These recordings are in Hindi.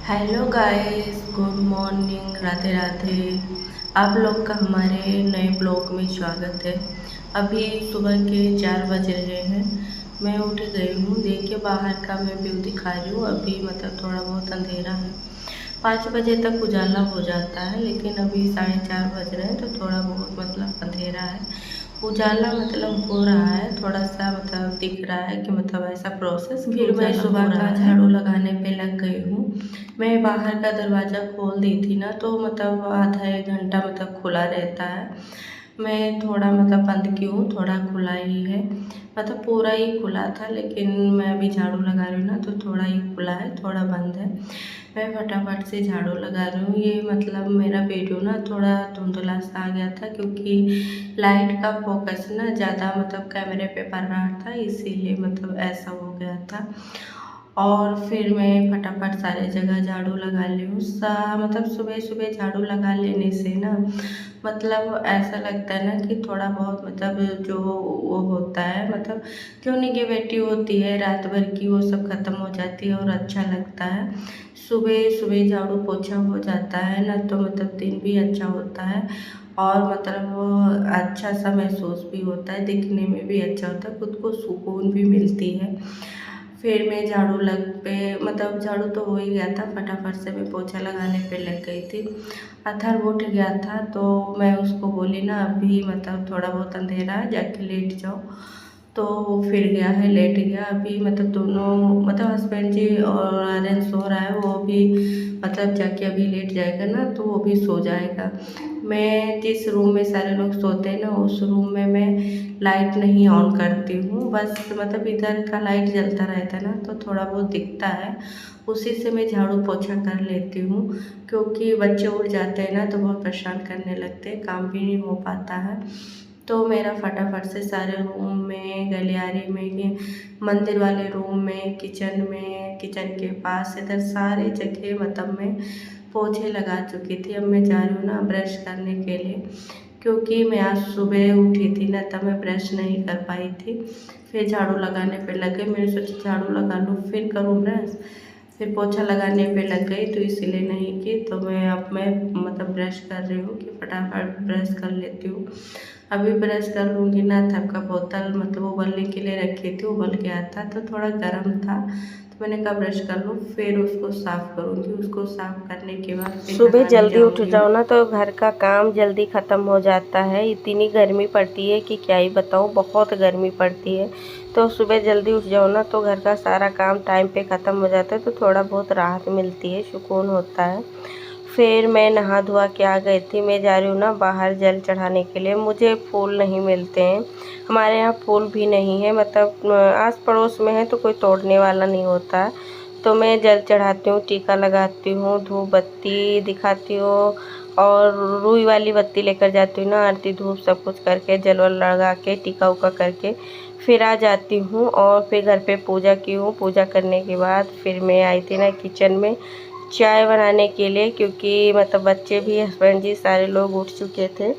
Hello guys, good morning, Radhe Radhe. आप लोग का हमारे नए ब्लॉग में स्वागत है। अभी सुबह के 4 बज रहे हैं। मैं उठ गई हूँ। देखिए बाहर का मैं व्यू दिखा रही हूँ। अभी मतलब थोड़ा बहुत अंधेरा है। 5 बजे तक उजाला हो जाता है, लेकिन अभी 4:30 बज रहे हैं तो थोड़ा बहुत मतलब अंधेरा है। उजाला मतलब हो रहा है, थोड़ा सा मतलब दिख रहा है कि मतलब ऐसा प्रोसेस। फिर मैं सुबह का झाड़ू लगाने पे लग गई हूँ। मैं बाहर का दरवाज़ा खोल दी थी ना, तो मतलब आधा 1 घंटा मतलब खुला रहता है। मैं थोड़ा मतलब बंद की हूँ, थोड़ा खुला ही है। मतलब पूरा ही खुला था, लेकिन मैं अभी झाड़ू लगा रही हूँ ना, तो थोड़ा ही खुला है, थोड़ा बंद है। मैं फटाफट से झाड़ू लगा रही हूँ। ये मतलब मेरा वीडियो ना थोड़ा धुंधला सा आ गया था, क्योंकि लाइट का फोकस ना ज़्यादा मतलब कैमरे पे पड़ रहा था, इसीलिए मतलब ऐसा हो गया था। और फिर मैं फटाफट सारे जगह झाड़ू लगा ली हूँ। मतलब सुबह सुबह झाड़ू लगा लेने से ना मतलब ऐसा लगता है ना कि थोड़ा बहुत मतलब जो वो होता है, मतलब जो निगेटिविटी होती है रात भर की, वो सब खत्म हो जाती है और अच्छा लगता है। सुबह सुबह झाड़ू पोछा हो जाता है ना, तो मतलब दिन भी अच्छा होता है और मतलब वो अच्छा सा महसूस भी होता है, दिखने में भी अच्छा होता है, खुद को सुकून भी मिलती है। फिर मैं झाड़ू लग पे मतलब झाड़ू तो हो ही गया था, फटाफट से मैं पोछा लगाने पे लग गई थी। अथर्व उठ गया था, तो मैं उसको बोली ना अभी मतलब थोड़ा बहुत अंधेरा है, जाके लेट जाओ। तो वो फिर गया है, लेट गया। अभी मतलब दोनों मतलब हस्बैंड जी और आर्यन सो रहा है, वो भी मतलब जाके अभी लेट जाएगा ना, तो वो भी सो जाएगा। मैं जिस रूम में सारे लोग सोते हैं ना, उस रूम में मैं लाइट नहीं ऑन करती हूँ। बस मतलब इधर का लाइट जलता रहता है ना, तो थोड़ा बहुत दिखता है, उसी से मैं झाड़ू पोछा कर लेती हूँ। क्योंकि बच्चे उठ जाते हैं ना, तो बहुत परेशान करने लगते हैं, काम भी नहीं हो पाता है। तो मेरा फटाफट से सारे रूम में, गलियारे में, मंदिर वाले रूम में, किचन में, किचन के पास, इधर सारी जगह मतलब मैं पोछे लगा चुकी थी। अब मैं जा रही हूँ ना ब्रश करने के लिए, क्योंकि मैं आज सुबह उठी थी ना, तब मैं ब्रश नहीं कर पाई थी। फिर झाड़ू लगाने पे लग गई। मैंने सोचा झाड़ू लगा लूँ फिर करूँ ब्रश। फिर पोछा लगाने पे लग गई, तो इसीलिए नहीं की। तो मैं मतलब ब्रश कर रही हूँ कि फटाफट ब्रश कर लेती हूँ। अभी ब्रश कर लूँगी ना, तब का बोतल मतलब उबलने के लिए रखी थी, उबल गया था तो थोड़ा गर्म था, तो मैंने कहा ब्रश कर लूँ, फिर उसको साफ़ करूँगी। उसको साफ़ करने के बाद फिर सुबह नहाने जल्दी उठ जाऊँगी जाओ मैं। ना तो घर का काम जल्दी ख़त्म हो जाता है। इतनी गर्मी पड़ती है कि क्या ही बताऊँ, बहुत गर्मी पड़ती है। तो सुबह जल्दी उठ जाओ ना तो घर का सारा काम टाइम पे ख़त्म हो जाता है, तो थोड़ा बहुत राहत मिलती है, सुकून होता है। फिर मैं नहा धोआ के आ गई थी। मैं जा रही हूँ ना बाहर जल चढ़ाने के लिए। मुझे फूल नहीं मिलते हैं, हमारे यहाँ फूल भी नहीं है, मतलब आस पड़ोस में है तो कोई तोड़ने वाला नहीं होता है। तो मैं जल चढ़ाती हूँ, टीका लगाती हूँ, धूप बत्ती दिखाती हूँ और रुई वाली बत्ती लेकर जाती हूँ ना, आरती धूप सब कुछ करके, जल वल लगा के, टीका उका करके फिर आ जाती हूँ। और फिर घर पे पूजा की हूँ। पूजा करने के बाद फिर मैं आई थी ना किचन में चाय बनाने के लिए, क्योंकि मतलब बच्चे भी, हस्बैंड जी, सारे लोग उठ चुके थे।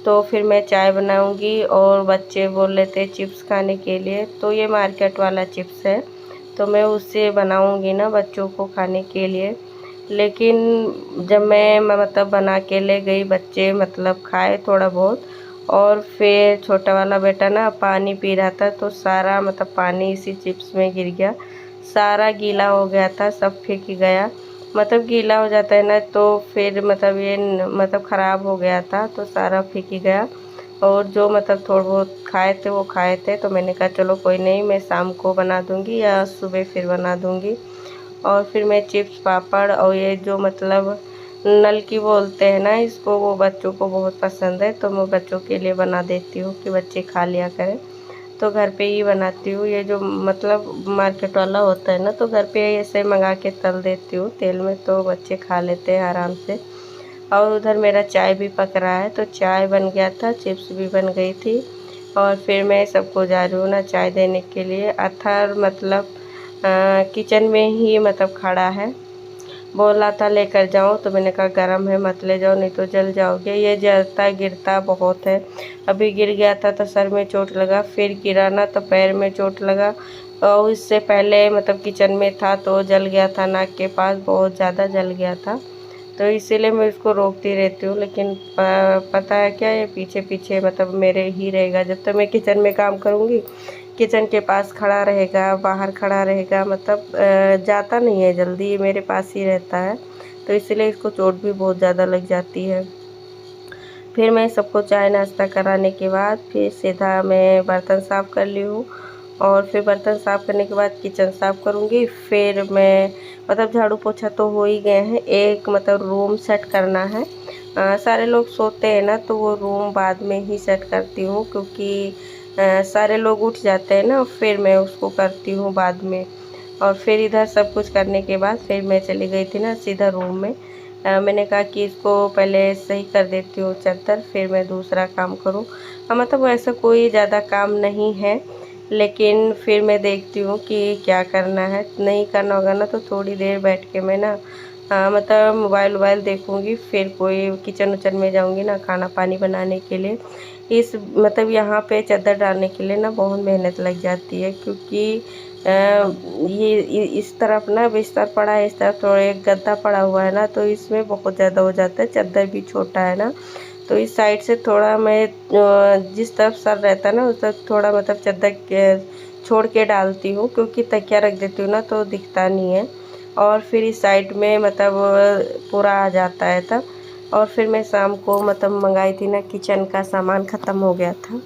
तो फिर मैं चाय बनाऊंगी और बच्चे बोल रहे थे चिप्स खाने के लिए, तो ये मार्केट वाला चिप्स है, तो मैं उससे बनाऊंगी ना बच्चों को खाने के लिए। लेकिन जब मैं मतलब बना के ले गई, बच्चे मतलब खाए थोड़ा बहुत, और फिर छोटा वाला बेटा ना पानी पी रहा था, तो सारा मतलब पानी इसी चिप्स में गिर गया, सारा गीला हो गया था, सब फेंक गया। मतलब गीला हो जाता है ना, तो फिर मतलब ये मतलब ख़राब हो गया था, तो सारा फेंक ही गया। और जो मतलब थोड़ा बहुत खाए थे वो खाए थे, तो मैंने कहा चलो कोई नहीं, मैं शाम को बना दूंगी या सुबह फिर बना दूंगी। और फिर मैं चिप्स, पापड़ और ये जो मतलब नल की बोलते हैं ना इसको, वो बच्चों को बहुत पसंद है, तो मैं बच्चों के लिए बना देती हूँ कि बच्चे खा लिया करें। तो घर पे ही बनाती हूँ। ये जो मतलब मार्केट वाला होता है ना, तो घर पे ऐसे मंगा के तल देती हूँ तेल में, तो बच्चे खा लेते हैं आराम से। और उधर मेरा चाय भी पक रहा है, तो चाय बन गया था, चिप्स भी बन गई थी। और फिर मैं सबको जा रही हूँ ना चाय देने के लिए। अथर मतलब किचन में ही मतलब खड़ा है, बोला था लेकर जाऊँ, तो मैंने कहा गरम है मत ले जाओ, नहीं तो जल जाओगे। ये जलता गिरता बहुत है। अभी गिर गया था तो सर में चोट लगा, फिर गिरा ना तो पैर में चोट लगा, और इससे पहले मतलब किचन में था तो जल गया था, नाक के पास बहुत ज़्यादा जल गया था, तो इसीलिए मैं इसको रोकती रहती हूँ। लेकिन पता है क्या, ये पीछे पीछे मतलब मेरे ही रहेगा। जब तक मैं किचन में काम करूँगी किचन के पास खड़ा रहेगा, बाहर खड़ा रहेगा, मतलब जाता नहीं है जल्दी, ये मेरे पास ही रहता है, तो इसीलिए इसको चोट भी बहुत ज़्यादा लग जाती है। फिर मैं सबको चाय नाश्ता कराने के बाद फिर सीधा मैं बर्तन साफ़ कर ली हूँ, और फिर बर्तन साफ़ करने के बाद किचन साफ़ करूँगी। फिर मैं मतलब झाड़ू पोछा तो हो ही गए हैं, एक मतलब रूम सेट करना है। सारे लोग सोते हैं ना, तो वो रूम बाद में ही सेट करती हूँ, क्योंकि सारे लोग उठ जाते हैं ना, फिर मैं उसको करती हूँ बाद में। और फिर इधर सब कुछ करने के बाद फिर मैं चली गई थी ना सीधा रूम में। मैंने कहा कि इसको पहले सही कर देती हूँ चादर, फिर मैं दूसरा काम करूँ। मतलब ऐसा कोई ज़्यादा काम नहीं है, लेकिन फिर मैं देखती हूँ कि क्या करना है। नहीं करना होगा ना तो थोड़ी देर बैठ के मैं ना मतलब मोबाइल वोबाइल देखूँगी, फिर कोई किचन उचन में जाऊँगी ना खाना पानी बनाने के लिए। इस मतलब यहाँ पे चादर डालने के लिए ना बहुत मेहनत लग जाती है, क्योंकि ये इस तरफ ना बिस्तर पड़ा है, इस तरफ थोड़ा एक गद्दा पड़ा हुआ है ना, तो इसमें बहुत ज़्यादा हो जाता है। चादर भी छोटा है ना, तो इस साइड से थोड़ा मैं जिस तरफ सर रहता है ना उस तरफ थोड़ा मतलब चादर के छोड़ के डालती हूँ, क्योंकि तकिया रख देती हूँ ना तो दिखता नहीं है। और फिर इस साइड में मतलब पूरा आ जाता है तब। और फिर मैं शाम को मतलब मंगाई थी ना, किचन का सामान ख़त्म हो गया था।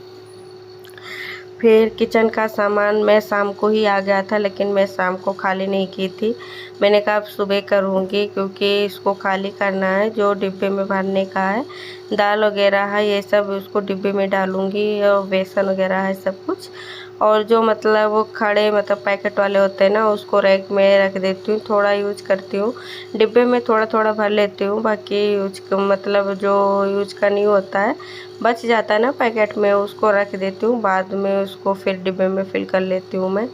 फिर किचन का सामान मैं शाम को ही आ गया था, लेकिन मैं शाम को खाली नहीं की थी। मैंने कहा अब सुबह करूँगी, क्योंकि इसको खाली करना है, जो डिब्बे में भरने का है। दाल वगैरह है ये सब उसको डिब्बे में डालूँगी, और बेसन वगैरह है सब कुछ। और जो मतलब वो खड़े मतलब पैकेट वाले होते हैं ना, उसको रैक में रख देती हूँ, थोड़ा यूज करती हूँ। डिब्बे में थोड़ा थोड़ा भर लेती हूँ, बाकी यूज मतलब जो यूज का नहीं होता है बच जाता है ना पैकेट में, उसको रख देती हूँ। बाद में उसको फिर डिब्बे में फिल कर लेती हूँ मैं।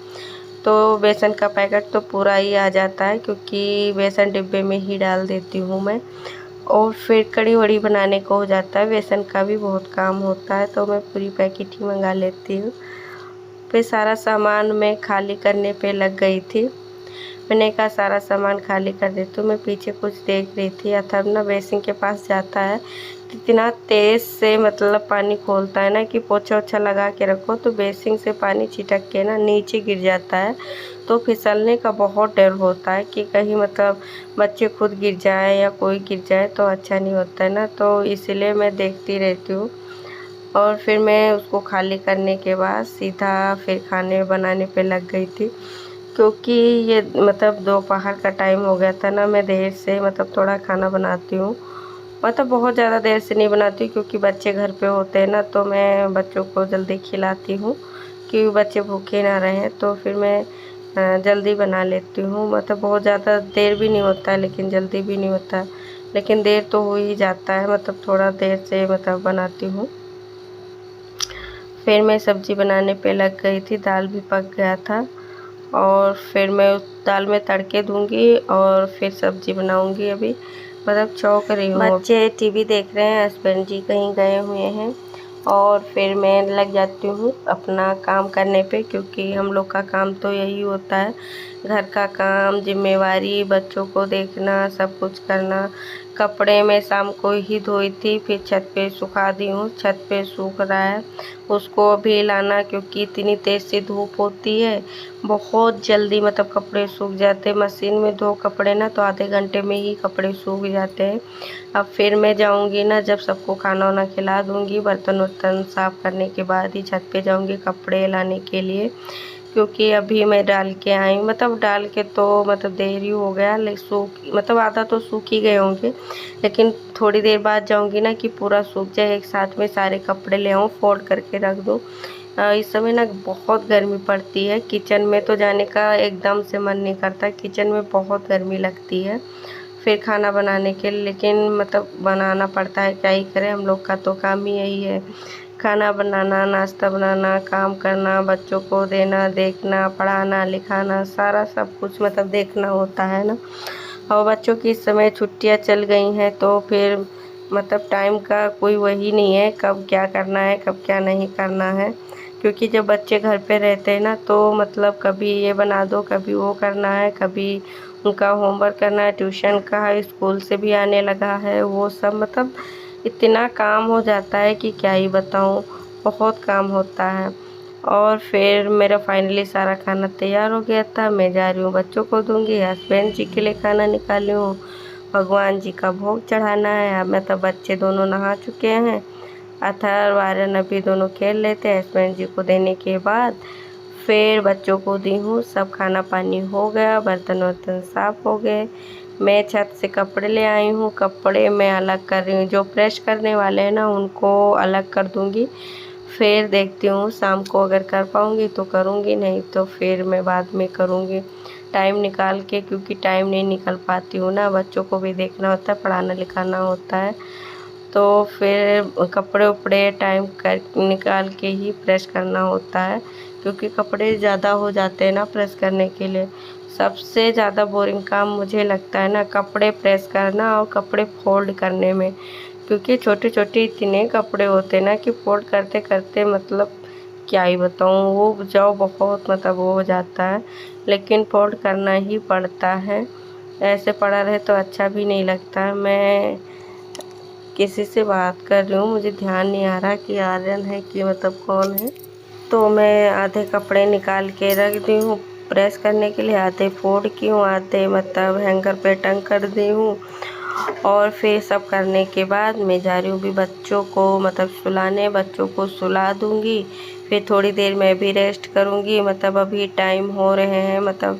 तो बेसन का पैकेट तो पूरा ही आ जाता है, क्योंकि बेसन डिब्बे में ही डाल देती हूँ मैं। और फिर कड़ी वड़ी बनाने को हो जाता है, बेसन का भी बहुत काम होता है, तो मैं पूरी पैकेट ही मंगा लेती हूँ। फिर सारा सामान मैं खाली करने पे लग गई थी। मैंने कहा सारा सामान खाली कर देती हूँ। मैं पीछे कुछ देख रही थी, अथर्व ना बेसिन के पास जाता है, इतना तेज़ से मतलब पानी खोलता है ना कि पोछा ओछा लगा के रखो तो बेसिन से पानी छिटक के ना नीचे गिर जाता है। तो फिसलने का बहुत डर होता है कि कहीं मतलब बच्चे खुद गिर जाए या कोई गिर जाए तो अच्छा नहीं होता है ना, तो इसलिए मैं देखती रहती हूँ। और फिर मैं उसको खाली करने के बाद सीधा फिर खाने बनाने पे लग गई थी, क्योंकि ये मतलब दोपहर का टाइम हो गया था ना। मैं देर से मतलब थोड़ा खाना बनाती हूँ, मतलब बहुत ज़्यादा देर से नहीं बनाती, क्योंकि बच्चे घर पे होते हैं ना, तो मैं बच्चों को जल्दी खिलाती हूँ कि बच्चे भूखे ना रहें। तो फिर मैं जल्दी बना लेती हूँ, मतलब बहुत ज़्यादा देर भी नहीं होता है लेकिन जल्दी भी नहीं होता, लेकिन देर तो हो ही जाता है, मतलब थोड़ा देर से मतलब बनाती हूँ। फिर मैं सब्ज़ी बनाने पे लग गई थी, दाल भी पक गया था, और फिर मैं उस दाल में तड़के दूंगी और फिर सब्ज़ी बनाऊंगी। अभी मतलब चौंक रही हूँ। बच्चे टीवी देख रहे हैं, हस्बैंड जी कहीं गए हुए हैं, और फिर मैं लग जाती हूँ अपना काम करने पे, क्योंकि हम लोग का काम तो यही होता है, घर का काम, जिम्मेवारी, बच्चों को देखना, सब कुछ करना। कपड़े मैं शाम को ही धोई थी, फिर छत पे सुखा दी हूँ, छत पे सूख रहा है, उसको अभी लाना, क्योंकि इतनी तेज़ से धूप होती है, बहुत जल्दी मतलब कपड़े सूख जाते हैं। मशीन में धो कपड़े ना तो आधे घंटे में ही कपड़े सूख जाते हैं। अब फिर मैं जाऊंगी ना, जब सबको खाना वाना खिला दूंगी, बर्तन वर्तन साफ़ करने के बाद ही छत पे जाऊंगी कपड़े लाने के लिए, क्योंकि अभी मैं डाल के आई, मतलब डाल के तो मतलब देर ही हो गया, लेकिन मतलब आधा तो सूख ही गए होंगे, लेकिन थोड़ी देर बाद जाऊंगी ना कि पूरा सूख जाए, एक साथ में सारे कपड़े ले आऊँ, फोल्ड करके रख दूँ। इस समय ना बहुत गर्मी पड़ती है, किचन में तो जाने का एकदम से मन नहीं करता, किचन में बहुत गर्मी लगती है फिर खाना बनाने के लिए, लेकिन मतलब बनाना पड़ता है, क्या ही करें, हम लोग का तो काम ही यही है, खाना बनाना, नाश्ता बनाना, काम करना, बच्चों को देना, देखना, पढ़ाना लिखाना, सारा सब कुछ मतलब देखना होता है ना। और बच्चों की इस समय छुट्टियां चल गई हैं, तो फिर मतलब टाइम का कोई वही नहीं है, कब क्या करना है कब क्या नहीं करना है, क्योंकि जब बच्चे घर पे रहते हैं ना तो मतलब कभी ये बना दो, कभी वो करना है, कभी उनका होमवर्क करना है, ट्यूशन का है, स्कूल से भी आने लगा है, वो सब मतलब इतना काम हो जाता है कि क्या ही बताऊँ, बहुत काम होता है। और फिर मेरा फाइनली सारा खाना तैयार हो गया था। मैं जा रही हूँ बच्चों को दूँगी, हस्बैंड जी के लिए खाना निकाली हूँ, भगवान जी का भोग चढ़ाना है। अब मतलब बच्चे दोनों नहा चुके हैं, अथर्व और आर्यन अभी दोनों खेल लेते हैं। हस्बैंड जी को देने के बाद फिर बच्चों को दी हूँ, सब खाना पानी हो गया, बर्तन वर्तन साफ़ हो गए। मैं छत से कपड़े ले आई हूँ, कपड़े मैं अलग कर रही हूँ, जो प्रेस करने वाले हैं ना उनको अलग कर दूँगी। फिर देखती हूँ शाम को अगर कर पाऊँगी तो करूँगी, नहीं तो फिर मैं बाद में करूँगी टाइम निकाल के, क्योंकि टाइम नहीं निकल पाती हूँ ना, बच्चों को भी देखना होता है, पढ़ाना लिखाना होता है। तो फिर कपड़े उपड़े टाइम कर निकाल के ही प्रेस करना होता है, क्योंकि कपड़े ज़्यादा हो जाते हैं ना प्रेस करने के लिए। सबसे ज़्यादा बोरिंग काम मुझे लगता है ना कपड़े प्रेस करना और कपड़े फोल्ड करने में, क्योंकि छोटे छोटे इतने कपड़े होते हैं ना कि फोल्ड करते करते मतलब क्या ही बताऊँ, वो जाओ बहुत मतलब वो हो जाता है, लेकिन फोल्ड करना ही पड़ता है। ऐसे पड़ा रहे तो अच्छा भी नहीं लगता। मैं किसी से बात कर रही हूँ, मुझे ध्यान नहीं आ रहा कि आर्यन है कि मतलब कौन है। तो मैं आधे कपड़े निकाल के रख दी हूँ प्रेस करने के लिए, आधे फोल्ड की हूँ, आधे मतलब हैंगर पे टंग कर दी हूँ। और फिर सब करने के बाद मैं जा रही हूँ भी बच्चों को मतलब सुलाने, बच्चों को सुला दूँगी। फिर थोड़ी देर मैं भी रेस्ट करूँगी, मतलब अभी टाइम हो रहे हैं मतलब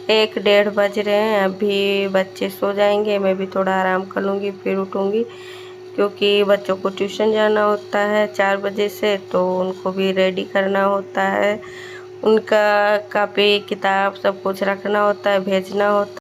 1 डेढ़ बज रहे हैं। अभी बच्चे सो जाएंगे, मैं भी थोड़ा आराम कर लूँगी, फिर उठूँगी, क्योंकि बच्चों को ट्यूशन जाना होता है 4 बजे से, तो उनको भी रेडी करना होता है, उनका कॉपी किताब सब कुछ रखना होता है, भेजना होता है।